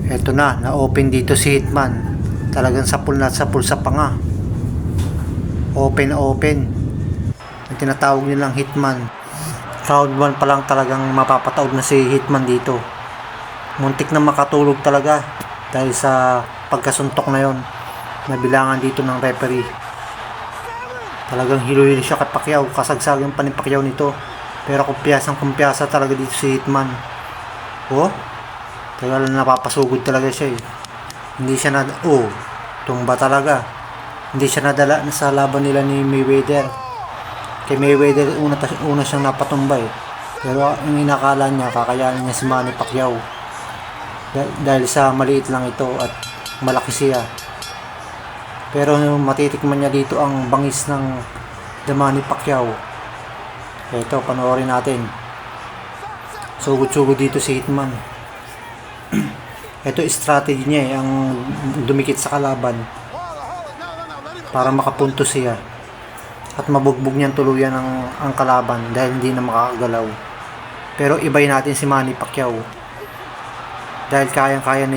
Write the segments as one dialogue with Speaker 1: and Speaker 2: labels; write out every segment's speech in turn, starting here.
Speaker 1: Eto na-open dito si Hitman. Talagang sapul na sapul sa panga. Open na open. Ang tinatawag nilang Hitman. Round 1 pa lang talagang mapapataod na si Hitman dito. Muntik na makatulog talaga dahil sa pagkasuntok na yon. Nabilangan dito ng referee. Talagang hilo-hilo siya kay Pacquiao. Kasagsagan pa ni Pacquiao nito. Pero kumpiyasan talaga dito si Hitman. Oh, talagang napapasugod talaga siya eh. Hindi siya tumba talaga. Hindi siya nadala sa laban nila ni Mayweather. Kay Mayweather una siyang napatumba eh. Pero ang inakala niya, kakayanin niya si Manny Pacquiao. Dahil sa maliit lang ito at malaki siya. Pero matitikman niya dito ang bangis ng Manny Pacquiao. Ito, panoorin natin. Sugod-sugod dito si Hitman. Ito strategy niya eh, ang dumikit sa kalaban para makapunto siya at mabugbog niyan tuluyan ang kalaban dahil hindi na makakagalaw. Pero ibay natin si Manny Pacquiao dahil kayang-kaya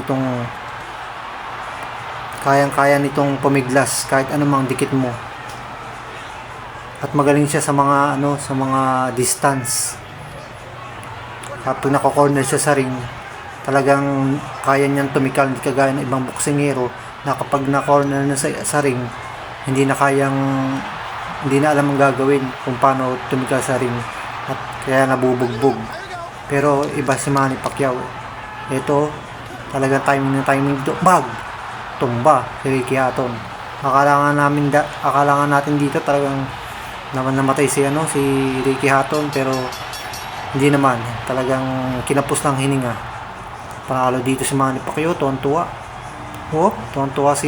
Speaker 1: nitong pumiglas kahit anumang dikit mo. At magaling siya sa mga distance. Kapag nako-corner siya sa ring, talagang kaya niyang tumikal, hindi kagaya ng ibang boksingero na kapag na-corner na sa ring, hindi na alam ang gagawin kung paano tumikal sa ring at kaya nabubugbog. Pero iba si Manny Pacquiao. Ito, talagang timing dito. Tumba si Ricky Hatton. Akala nga natin dito talagang namatay si Ricky Hatton, pero hindi naman. Talagang kinapos ng hininga. Panalo dito si Manny Pacquiao, tuwan-tuwa. Tuwan-tuwa si